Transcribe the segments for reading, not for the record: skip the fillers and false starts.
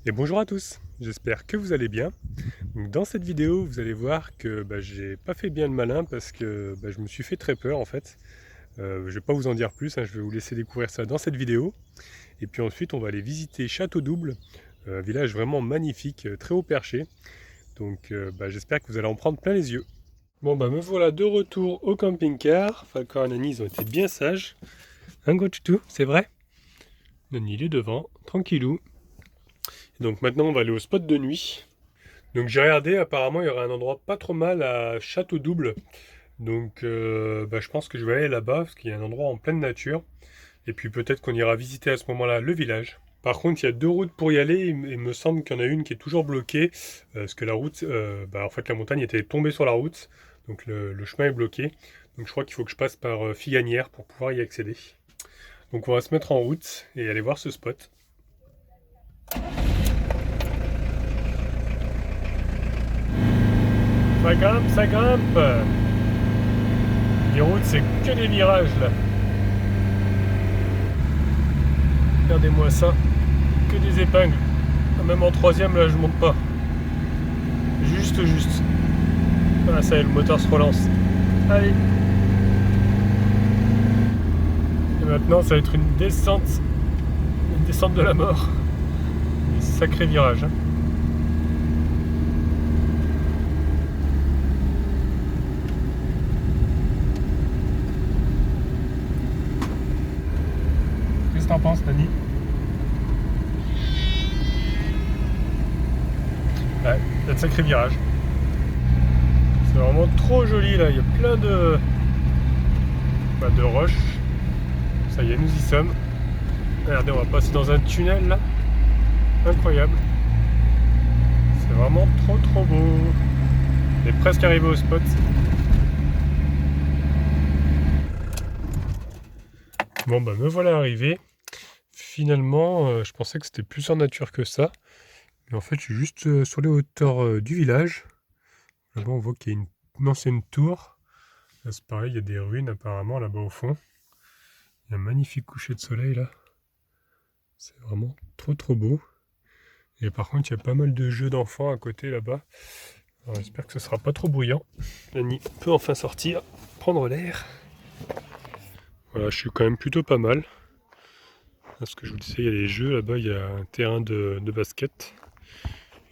Et bonjour à tous, j'espère que vous allez bien. Donc, dans cette vidéo, vous allez voir que j'ai pas fait bien le malin parce que je me suis fait très peur en fait. Je vais pas vous en dire plus, hein, je vais vous laisser découvrir ça dans cette vidéo. Et puis ensuite, on va aller visiter Château Double, un village vraiment magnifique, très haut perché. Donc j'espère que vous allez en prendre plein les yeux. Bon me voilà de retour au camping-car. Falcor et Nani, ils ont été bien sages. Un coach tout, c'est vrai. Nani il est devant, tranquillou. Et donc maintenant on va aller au spot de nuit. Donc j'ai regardé, apparemment il y aurait un endroit pas trop mal à Château Double. Donc je pense que je vais aller là-bas parce qu'il y a un endroit en pleine nature. Et puis peut-être qu'on ira visiter à ce moment-là le village. Par contre, il y a deux routes pour y aller. Il me semble qu'il y en a une qui est toujours bloquée. Parce que la route, en fait la montagne était tombée sur la route. Donc le chemin est bloqué. Donc je crois qu'il faut que je passe par Figanière pour pouvoir y accéder. Donc on va se mettre en route et aller voir ce spot. Ça grimpe, ça grimpe. Les routes, c'est que des virages là. Regardez-moi ça. Que des épingles. Même en troisième, là, je monte pas. Juste. Ah, ça y est, le moteur se relance. Allez. Et maintenant, ça va être une descente. Une descente de la mort. Des sacrés virages. Hein. Qu'est-ce que t'en penses, Nani? Ouais, il y a de sacrés virages. C'est vraiment trop joli là, il y a plein de roches. Ça y est, nous y sommes. Regardez, on va passer dans un tunnel là. Incroyable. C'est vraiment trop beau. On est presque arrivé au spot. Bon me voilà arrivé. Finalement, je pensais que c'était plus en nature que ça. Mais en fait, je suis juste sur les hauteurs du village. Là-bas, on voit qu'il y a une ancienne tour. Là, c'est pareil, il y a des ruines apparemment là-bas au fond. Il y a un magnifique coucher de soleil là. C'est vraiment trop beau. Et par contre, il y a pas mal de jeux d'enfants à côté là-bas. Alors, j'espère que ce sera pas trop bruyant. Nani peut enfin sortir, prendre l'air. Voilà, je suis quand même plutôt pas mal. Parce que je vous disais, il y a les jeux là-bas, il y a un terrain de basket.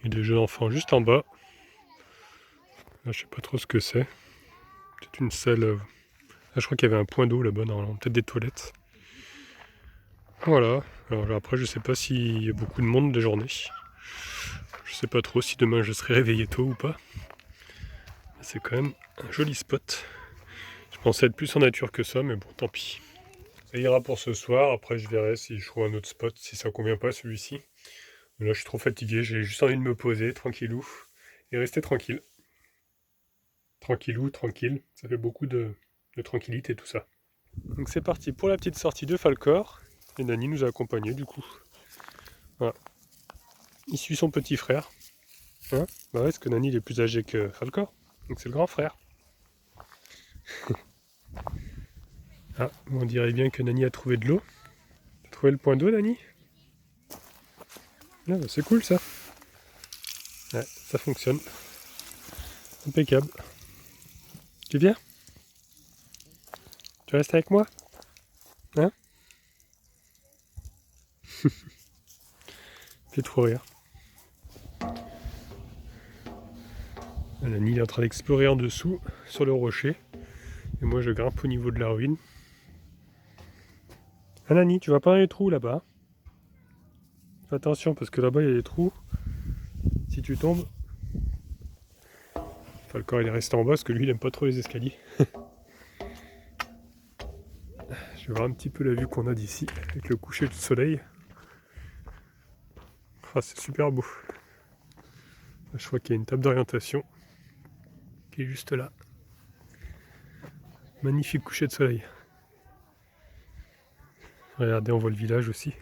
Et des jeux d'enfants juste en bas. Là, je sais pas trop ce que c'est. Peut-être une salle. Là, je crois qu'il y avait un point d'eau là-bas, normalement. Peut-être des toilettes. Voilà. Alors après, je sais pas s'il y a beaucoup de monde de journée. Je sais pas trop si demain je serai réveillé tôt ou pas. C'est quand même un joli spot. Je pensais être plus en nature que ça, mais bon, tant pis. Ça ira pour ce soir. Après, je verrai si je trouve un autre spot, si ça convient pas celui-ci. Mais là, je suis trop fatigué. J'ai juste envie de me poser, tranquillou, et rester tranquille. Tranquillou, tranquille. Ça fait beaucoup de tranquillité, tout ça. Donc c'est parti pour la petite sortie de Falcor. Et Nani nous a accompagnés, du coup. Voilà. Il suit son petit frère. Hein, bah ouais, parce que Nani il est plus âgé que Falcor. Donc c'est le grand frère. Ah, on dirait bien que Nani a trouvé de l'eau. T'as trouvé le point d'eau, Nani? Ah, bah, c'est cool ça. Ouais, ça fonctionne. Impeccable. Tu viens? Tu restes avec moi? Hein? Fait trop rire. Nani est en train d'explorer en dessous, sur le rocher. Et moi je grimpe au niveau de la ruine. Ah Nani, tu vas pas dans les trous là-bas? Fais attention parce que là-bas il y a des trous. Si tu tombes. Falcor il est resté en bas parce que lui il aime pas trop les escaliers. Je vais voir un petit peu la vue qu'on a d'ici avec le coucher du soleil. Ah, c'est super beau. Je crois qu'il y a une table d'orientation qui est juste là. Magnifique coucher de soleil. Regardez, on voit le village aussi.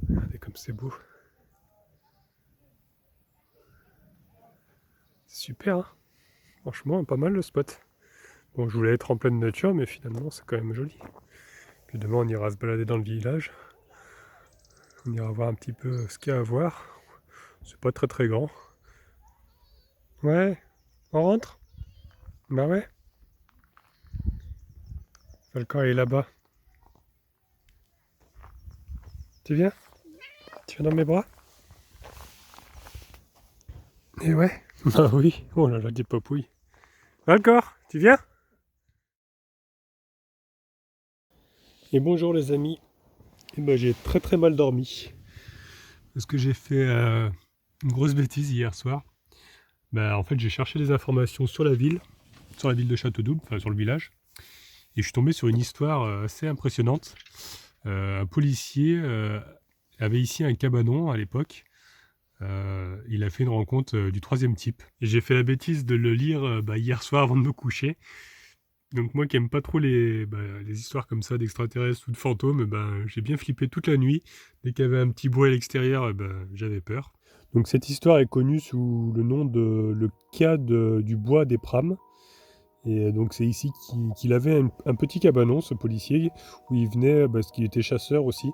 Regardez comme c'est beau. C'est super, hein. Franchement, pas mal le spot. Bon, je voulais être en pleine nature, mais finalement, c'est quand même joli. Puis demain, on ira se balader dans le village. On ira voir un petit peu ce qu'il y a à voir. C'est pas très très grand. Ouais, on rentre? Bah ouais. Falcon est là-bas. Tu viens? Tu viens dans mes bras? Et ouais. Bah oui. Oh là là, des papouilles. Falcon, tu viens? Et bonjour les amis. Et ben, j'ai très très mal dormi. Parce que j'ai fait une grosse bêtise hier soir. Bah, en fait, j'ai cherché des informations sur la ville de Château-Double, enfin sur le village. Et je suis tombé sur une histoire assez impressionnante. Un policier avait ici un cabanon à l'époque. Il a fait une rencontre du troisième type. Et j'ai fait la bêtise de le lire hier soir avant de me coucher. Donc moi qui aime pas trop les histoires comme ça d'extraterrestres ou de fantômes, j'ai bien flippé toute la nuit. Dès qu'il y avait un petit bruit à l'extérieur, j'avais peur. Donc cette histoire est connue sous le nom de le cas du bois des Prames. Et donc c'est ici qu'il avait un petit cabanon, ce policier, où il venait, parce qu'il était chasseur aussi.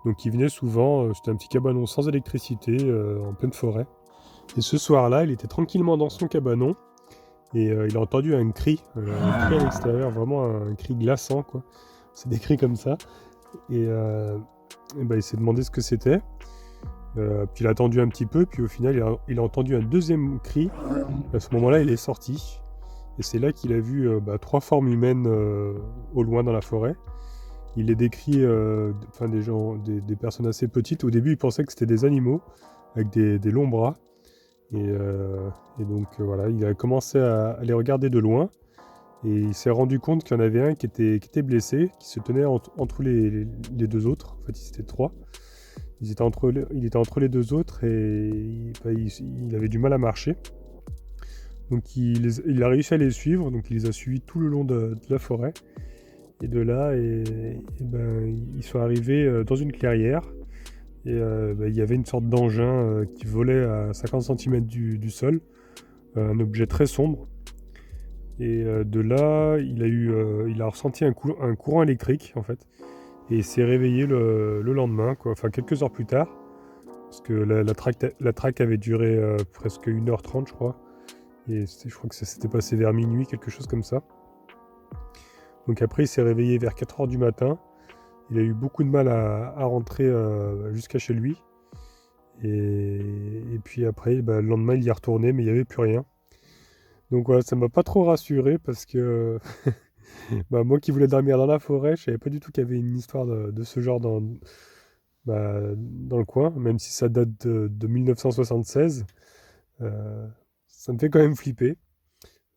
Donc il venait souvent, c'était un petit cabanon sans électricité, en pleine forêt. Et ce soir-là, il était tranquillement dans son cabanon, et il a entendu un cri à l'extérieur, vraiment un cri glaçant, quoi. C'est des cris comme ça. Et il s'est demandé ce que c'était. Puis il a attendu un petit peu, puis au final, il a entendu un deuxième cri. À ce moment-là, il est sorti. Et c'est là qu'il a vu 3 formes humaines au loin dans la forêt. Il les décrit, des personnes assez petites. Au début, il pensait que c'était des animaux avec des longs bras. Et donc voilà, il a commencé à les regarder de loin. Et il s'est rendu compte qu'il y en avait un qui était blessé, qui se tenait entre les deux autres. En fait, ils étaient 3. Il était entre les deux autres et il avait du mal à marcher. Donc il a réussi à les suivre, donc il les a suivis tout le long de la forêt. Et de là, ils sont arrivés dans une clairière. Et il y avait une sorte d'engin qui volait à 50 cm du sol, un objet très sombre. Et de là, il a ressenti un courant électrique en fait. Et il s'est réveillé le lendemain, quoi. Enfin quelques heures plus tard. Parce que la traque avait duré presque 1h30 je crois. Et je crois que ça s'était passé vers minuit, quelque chose comme ça. Donc après, il s'est réveillé vers 4h du matin. Il a eu beaucoup de mal à rentrer jusqu'à chez lui. Et puis après, le lendemain, il y est retourné, mais il n'y avait plus rien. Donc voilà, ça m'a pas trop rassuré parce que moi qui voulais dormir dans la forêt, je savais pas du tout qu'il y avait une histoire de ce genre dans le coin, même si ça date de 1976. Ça me fait quand même flipper.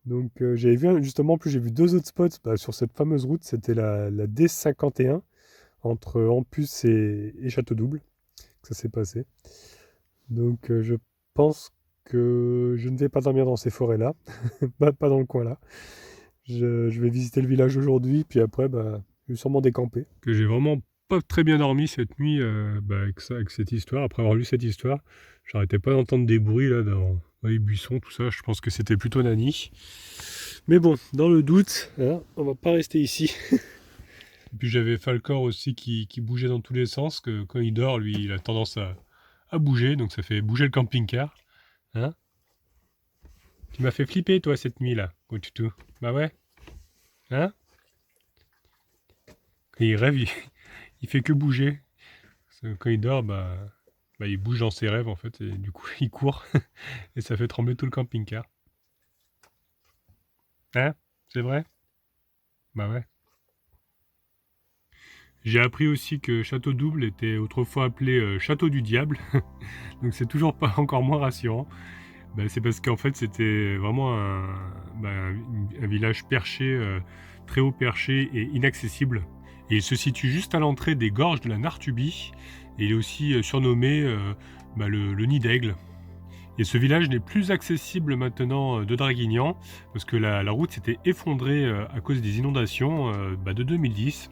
Donc j'avais vu justement, en plus j'ai vu 2 autres spots sur cette fameuse route, c'était la D51 entre Ampus et Château-Double, que ça s'est passé. Donc je pense que je ne vais pas dormir dans ces forêts-là, pas dans le coin là. Je vais visiter le village aujourd'hui, puis après je vais sûrement décamper. Que j'ai vraiment pas très bien dormi cette nuit avec cette histoire, après avoir lu cette histoire. J'arrêtais pas d'entendre des bruits là dans les buissons, tout ça. Je pense que c'était plutôt Nani. Mais bon, dans le doute, hein, on va pas rester ici. Et puis j'avais Falcor aussi qui bougeait dans tous les sens, que quand il dort, lui, il a tendance à bouger, donc ça fait bouger le camping-car. Hein? Tu m'as fait flipper toi cette nuit là, Toutou. Bah ouais. Hein? Quand il rêve, il fait que bouger. Parce que quand il dort, il bouge dans ses rêves en fait, et du coup il court. Et ça fait trembler tout le camping-car. Hein? C'est vrai? Bah ouais. J'ai appris aussi que Château Double était autrefois appelé Château du Diable. Donc c'est toujours pas encore moins rassurant. C'est parce qu'en fait c'était vraiment un village perché, très haut perché et inaccessible. Et il se situe juste à l'entrée des gorges de la Nartubie. Et il est aussi surnommé le Nid d'Aigle. Et ce village n'est plus accessible maintenant de Draguignan, parce que la route s'était effondrée à cause des inondations de 2010.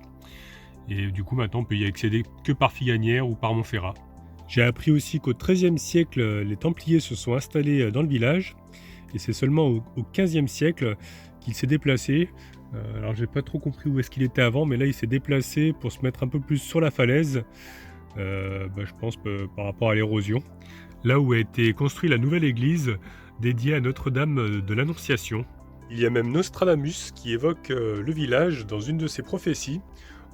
Et du coup maintenant on peut y accéder que par Figanière ou par Montferrat. J'ai appris aussi qu'au XIIIe siècle, les Templiers se sont installés dans le village. Et c'est seulement au XVe siècle qu'il s'est déplacé. Alors j'ai pas trop compris où est-ce qu'il était avant, mais là il s'est déplacé pour se mettre un peu plus sur la falaise. je pense par rapport à l'érosion. Là où a été construite la nouvelle église dédiée à Notre-Dame de l'Annonciation. Il y a même Nostradamus qui évoque le village dans une de ses prophéties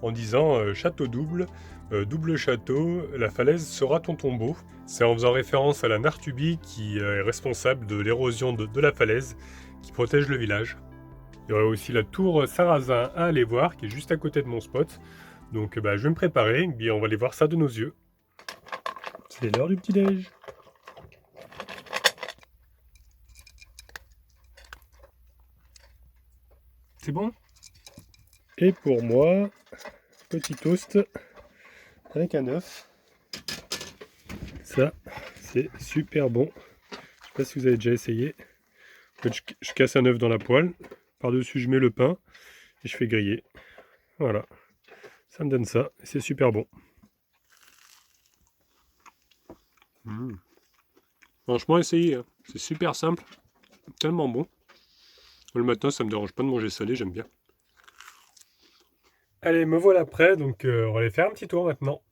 en disant château double, double château, la falaise sera ton tombeau. C'est en faisant référence à la Nartubie qui est responsable de l'érosion de la falaise qui protège le village. Il y aurait aussi la tour Sarrazin à aller voir qui est juste à côté de mon spot. Donc je vais me préparer et puis on va aller voir ça de nos yeux. C'est l'heure du petit-déj. C'est bon? Et pour moi, petit toast avec un œuf. Ça, c'est super bon. Je sais pas si vous avez déjà essayé. En fait, je casse un œuf dans la poêle. Par-dessus, je mets le pain et je fais griller. Voilà. Ça me donne ça. Et c'est super bon. Franchement, essayez. Hein. C'est super simple. Tellement bon. Le matin, ça me dérange pas de manger salé. J'aime bien. Allez, me voilà prêt. Donc, on va aller faire un petit tour maintenant.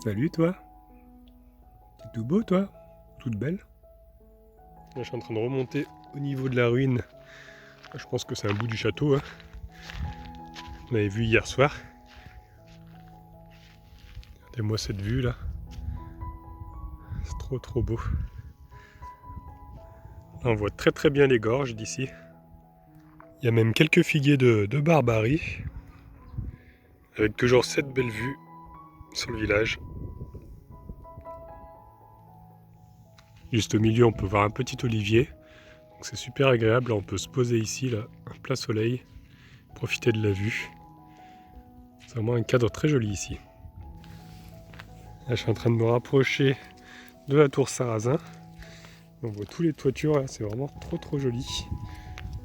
Salut toi. T'es tout beau toi. Toute belle. Là, je suis en train de remonter au niveau de la ruine. Je pense que c'est un bout du château. Hein. On avait vu hier soir. Regardez-moi cette vue là. C'est trop beau. Là, on voit très bien les gorges d'ici. Il y a même quelques figuiers de Barbarie. Avec toujours cette belle vue sur le village. Juste au milieu, on peut voir un petit olivier. Donc c'est super agréable. Là, on peut se poser ici, là, en plein soleil. Profiter de la vue. C'est vraiment un cadre très joli ici. Là, je suis en train de me rapprocher de la tour Sarrazin. On voit tous les toitures, là, c'est vraiment trop joli.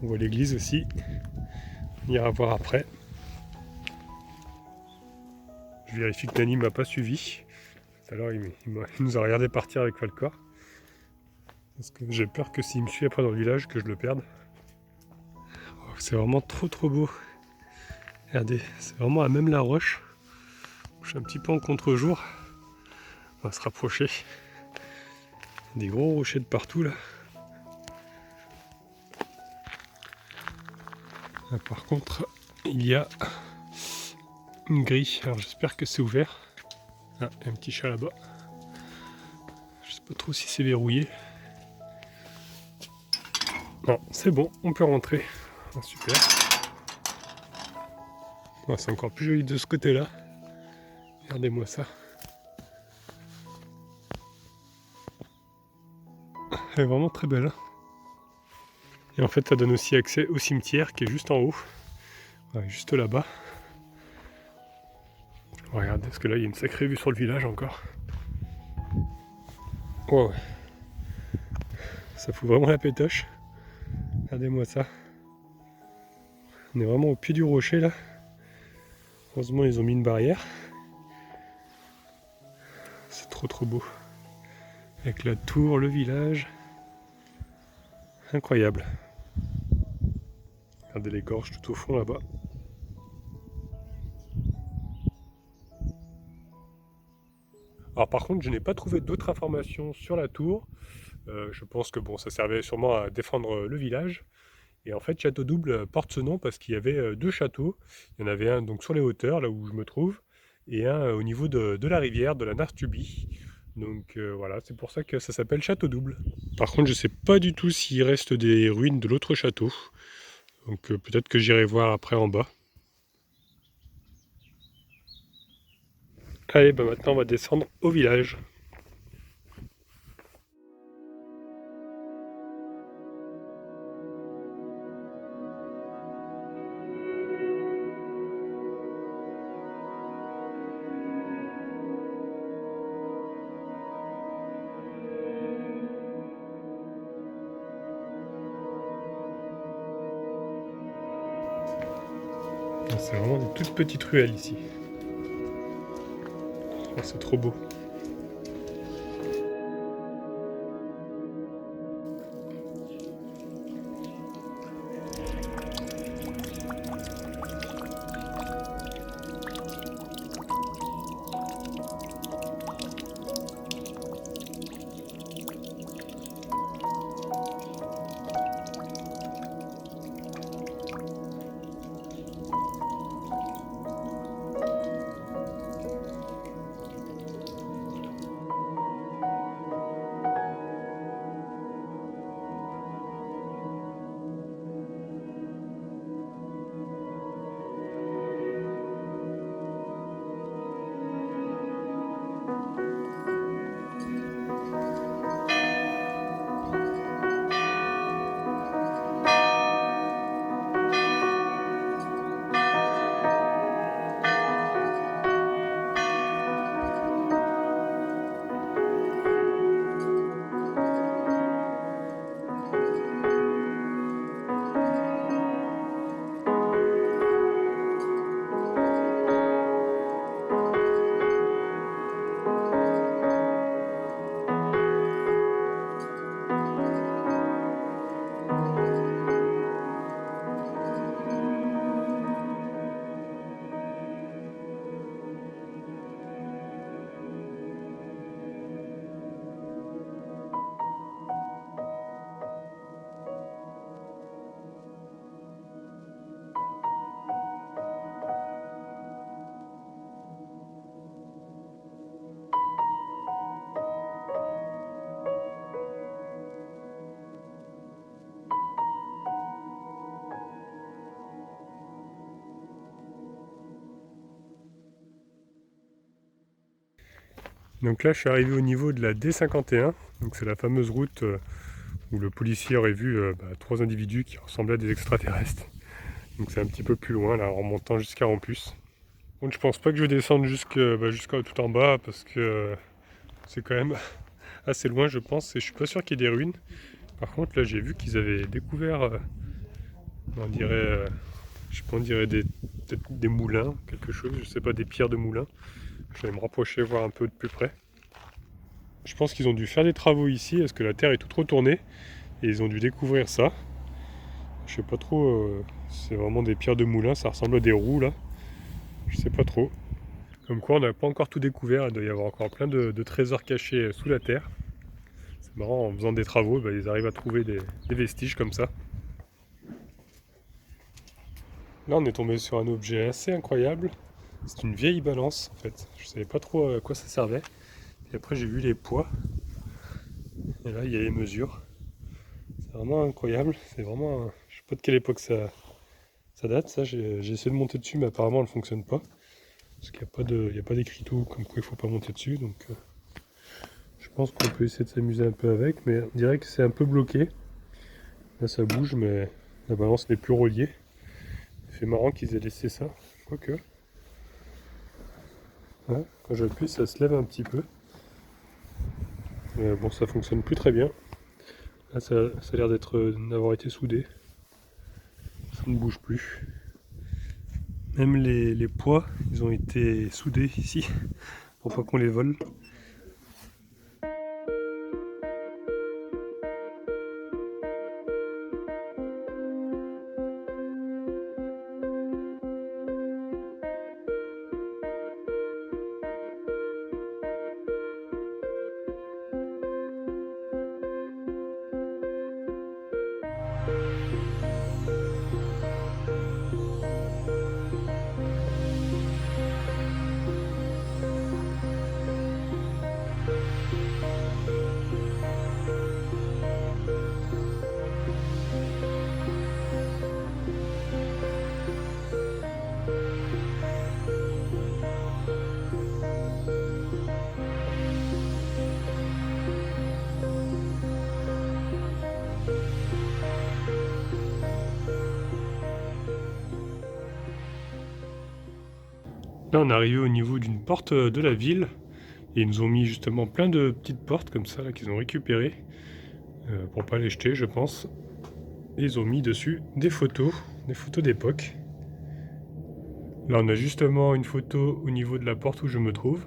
On voit l'église aussi. On ira voir après. Je vérifie que Nani m'a pas suivi. Tout à l'heure, il nous a regardé partir avec Falcor. Parce que j'ai peur que s'il me suit après dans le village, que je le perde. Oh, c'est vraiment trop beau. Regardez, c'est vraiment à même la roche. Je suis un petit peu en contre-jour. On va se rapprocher. Des gros rochers de partout là. Là, par contre, il y a une grille. Alors j'espère que c'est ouvert. Ah, il y a un petit chat là-bas. Je sais pas trop si c'est verrouillé. Non, c'est bon, on peut rentrer. Ah, super. Ah, c'est encore plus joli de ce côté-là. Regardez-moi ça. Elle est vraiment très belle. Hein. Et en fait, ça donne aussi accès au cimetière qui est juste en haut. Ouais, juste là-bas. Regardez, parce que là, il y a une sacrée vue sur le village encore. Wow. Ça fout vraiment la pétoche. Regardez-moi ça. On est vraiment au pied du rocher là. Heureusement, ils ont mis une barrière. C'est trop beau. Avec la tour, le village. Incroyable. Regardez les gorges tout au fond là-bas. Alors par contre, je n'ai pas trouvé d'autres informations sur la tour. Je pense que bon, ça servait sûrement à défendre le village. Et en fait, Château Double porte ce nom parce qu'il y avait deux châteaux. Il y en avait un donc sur les hauteurs, là où je me trouve, et un au niveau de la rivière, de la Nartubie. Donc voilà, c'est pour ça que ça s'appelle Château Double. Par contre, je ne sais pas du tout s'il reste des ruines de l'autre château. Donc peut-être que j'irai voir après en bas. Allez, bah maintenant on va descendre au village. C'est vraiment des toutes petites ruelles ici. Oh, c'est trop beau. Donc là je suis arrivé au niveau de la D51, donc c'est la fameuse route où le policier aurait vu 3 individus qui ressemblaient à des extraterrestres. Donc c'est un petit peu plus loin là, en remontant jusqu'à Rampus. Donc je pense pas que je vais descendre jusqu'à tout en bas parce que c'est quand même assez loin je pense, et je suis pas sûr qu'il y ait des ruines. Par contre là j'ai vu qu'ils avaient découvert, on dirait, je sais pas, on dirait peut-être des moulins, quelque chose, je sais pas, des pierres de moulins. Je vais me rapprocher, voir un peu de plus près. Je pense qu'ils ont dû faire des travaux ici, parce que la terre est toute retournée, et ils ont dû découvrir ça. Je sais pas trop, c'est vraiment des pierres de moulin, ça ressemble à des roues là. Je sais pas trop. Comme quoi on n'a pas encore tout découvert, il doit y avoir encore plein de trésors cachés sous la terre. C'est marrant, en faisant des travaux, ils arrivent à trouver des vestiges comme ça. Là on est tombé sur un objet assez incroyable. C'est une vieille balance en fait. Je savais pas trop à quoi ça servait. Et après j'ai vu les poids. Et là il y a les mesures. C'est vraiment incroyable. C'est vraiment. Je sais pas de quelle époque ça date. Ça, j'ai essayé de monter dessus, mais apparemment elle ne fonctionne pas. Parce qu'il n'y a pas d'écriteau comme quoi il faut pas monter dessus. Donc je pense qu'on peut essayer de s'amuser un peu avec. Mais on dirait que c'est un peu bloqué. Là ça bouge, mais la balance n'est plus reliée. C'est marrant qu'ils aient laissé ça. Quoique. Ouais, quand j'appuie, ça se lève un petit peu. Mais bon, ça fonctionne plus très bien. Là, ça a l'air d'avoir été soudé. Ça ne bouge plus. Même les poids, ils ont été soudés ici pour pas qu'on les vole. Là, on est arrivé au niveau d'une porte de la ville. Et ils nous ont mis justement plein de petites portes comme ça là qu'ils ont récupérées pour pas les jeter, je pense. Et ils ont mis dessus des photos d'époque. Là on a justement une photo au niveau de la porte où je me trouve.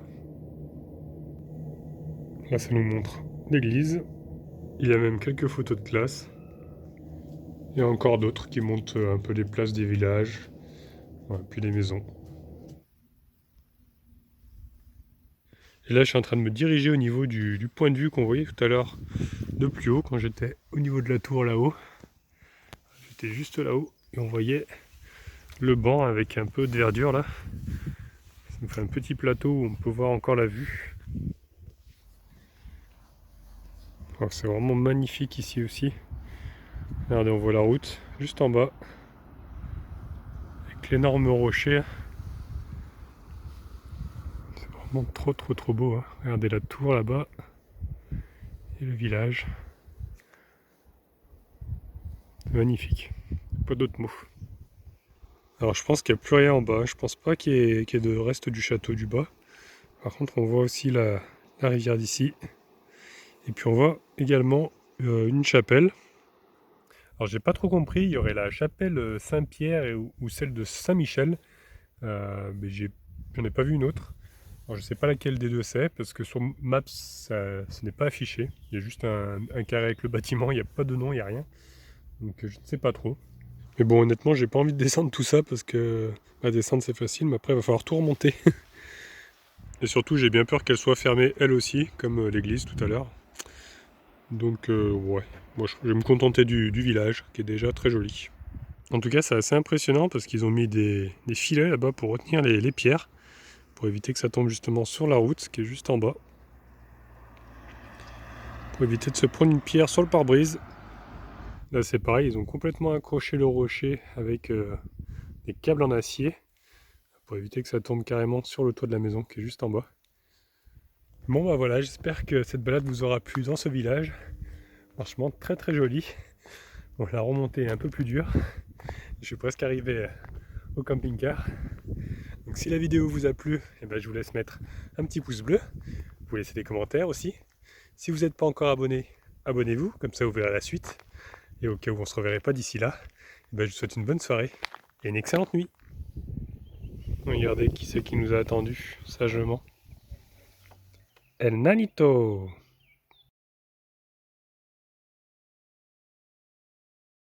Là ça nous montre l'église. Il y a même quelques photos de classe. Et encore d'autres qui montrent un peu les places des villages, puis les maisons. Et là je suis en train de me diriger au niveau du point de vue qu'on voyait tout à l'heure de plus haut quand j'étais au niveau de la tour là-haut. J'étais juste là-haut et on voyait le banc avec un peu de verdure là. Ça me fait un petit plateau où on peut voir encore la vue. Alors, c'est vraiment magnifique ici aussi. Regardez, on voit la route juste en bas. Avec l'énorme rocher. C'est vraiment trop beau. Hein. Regardez la tour là-bas. Et le village. C'est magnifique. Pas d'autres mots. Alors je pense qu'il n'y a plus rien en bas. Je pense pas qu'il y ait de reste du château du bas. Par contre on voit aussi la rivière d'ici. Et puis on voit également une chapelle. Alors j'ai pas trop compris, il y aurait la chapelle Saint-Pierre ou celle de Saint-Michel. Mais j'en ai pas vu une autre. Alors je sais pas laquelle des deux c'est, parce que sur Maps ce n'est pas affiché. Il y a juste un carré avec le bâtiment, il n'y a pas de nom, il n'y a rien. Donc je ne sais pas trop. Mais bon honnêtement j'ai pas envie de descendre tout ça parce que descendre c'est facile, mais après il va falloir tout remonter. Et surtout j'ai bien peur qu'elle soit fermée elle aussi, comme l'église tout à l'heure. Donc ouais, moi je vais me contenter du village qui est déjà très joli. En tout cas c'est assez impressionnant parce qu'ils ont mis des filets là-bas pour retenir les pierres, pour éviter que ça tombe justement sur la route qui est juste en bas. Pour éviter de se prendre une pierre sur le pare-brise. Là c'est pareil, ils ont complètement accroché le rocher avec des câbles en acier pour éviter que ça tombe carrément sur le toit de la maison qui est juste en bas. Bon bah voilà, j'espère que cette balade vous aura plu dans ce village. Franchement très joli. Bon la remontée est un peu plus dure. Je suis presque arrivé au camping-car. Donc si la vidéo vous a plu, je vous laisse mettre un petit pouce bleu. Vous laissez des commentaires aussi. Si vous n'êtes pas encore abonné, abonnez-vous, comme ça vous verrez la suite. Et au cas où on ne se reverrait pas d'ici là, je vous souhaite une bonne soirée et une excellente nuit. Regardez qui c'est qui nous a attendu sagement. El Nanito!